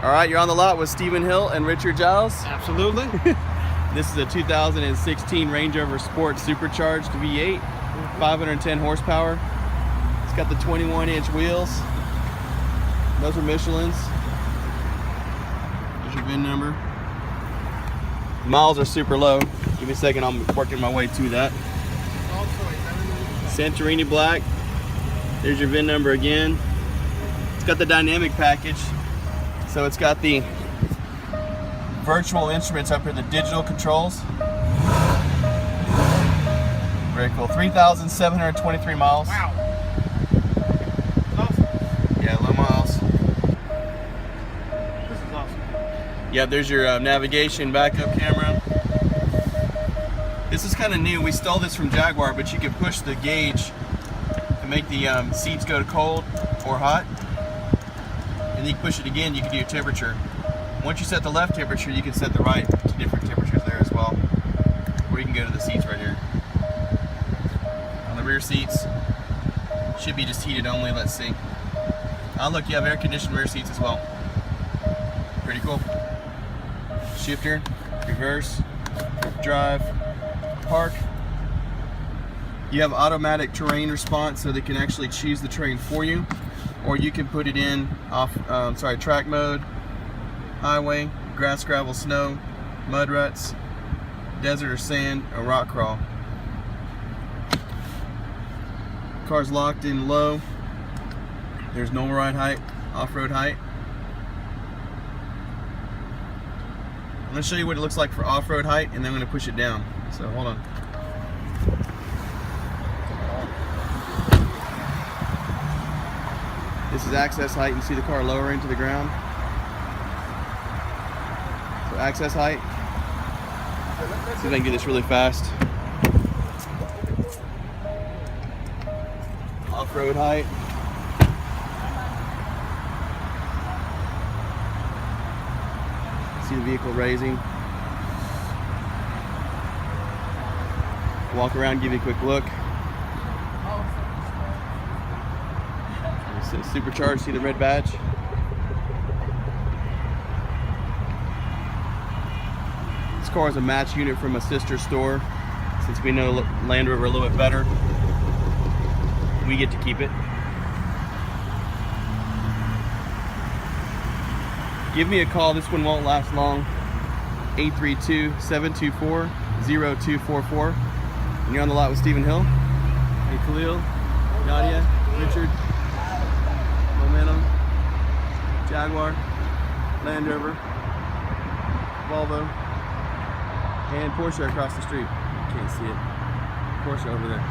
All right, you're on the lot with Stephen Hill and Richard Giles. Absolutely. This is a 2016 Range Rover Sport Supercharged V8, 510 horsepower. It's got the 21-inch wheels. Those are Michelin's. There's your VIN number. Miles are super low. Give me a second, I'm working my way to that. Santorini black. There's your VIN number again. It's got the dynamic package. So it's got the virtual instruments up here, the digital controls. Very cool. 3,723 miles. Wow. That's awesome. Yeah, low miles. This is awesome. Yeah, there's your navigation backup camera. This is kind of new. We stole this from Jaguar, but you can push the gauge to make the seats go to cold or hot. And you can push it again, you can do your temperature. Once you set the left temperature, you can set the right to different temperatures there as well. Or you can go to the seats right here. On the rear seats, should be just heated only, let's see. Oh look, you have air conditioned rear seats as well. Pretty cool. Shifter, reverse, drive, park. You have automatic terrain response, so they can actually choose the terrain for you. Or you can put it in track mode, highway, grass, gravel, snow, mud ruts, desert or sand, or rock crawl. Car's locked in low. There's normal ride height, off-road height. I'm going to show you what it looks like for off-road height, and then I'm going to push it down. So hold on. This is access height. You see the car lowering to the ground. So access height. See if I can do this really fast. Off-road height. See the vehicle raising. Walk around, give you a quick look. Supercharged, see the red badge? This car is a match unit from a sister store. Since we know Land Rover a little bit better, we get to keep it. Give me a call, this one won't last long. 832-724-0244. And you're on the lot with Stephen Hill. Hey Khalil, Nadia, Richard. Momentum, Jaguar, Land Rover, Volvo, and Porsche across the street. You can't see it. Porsche over there.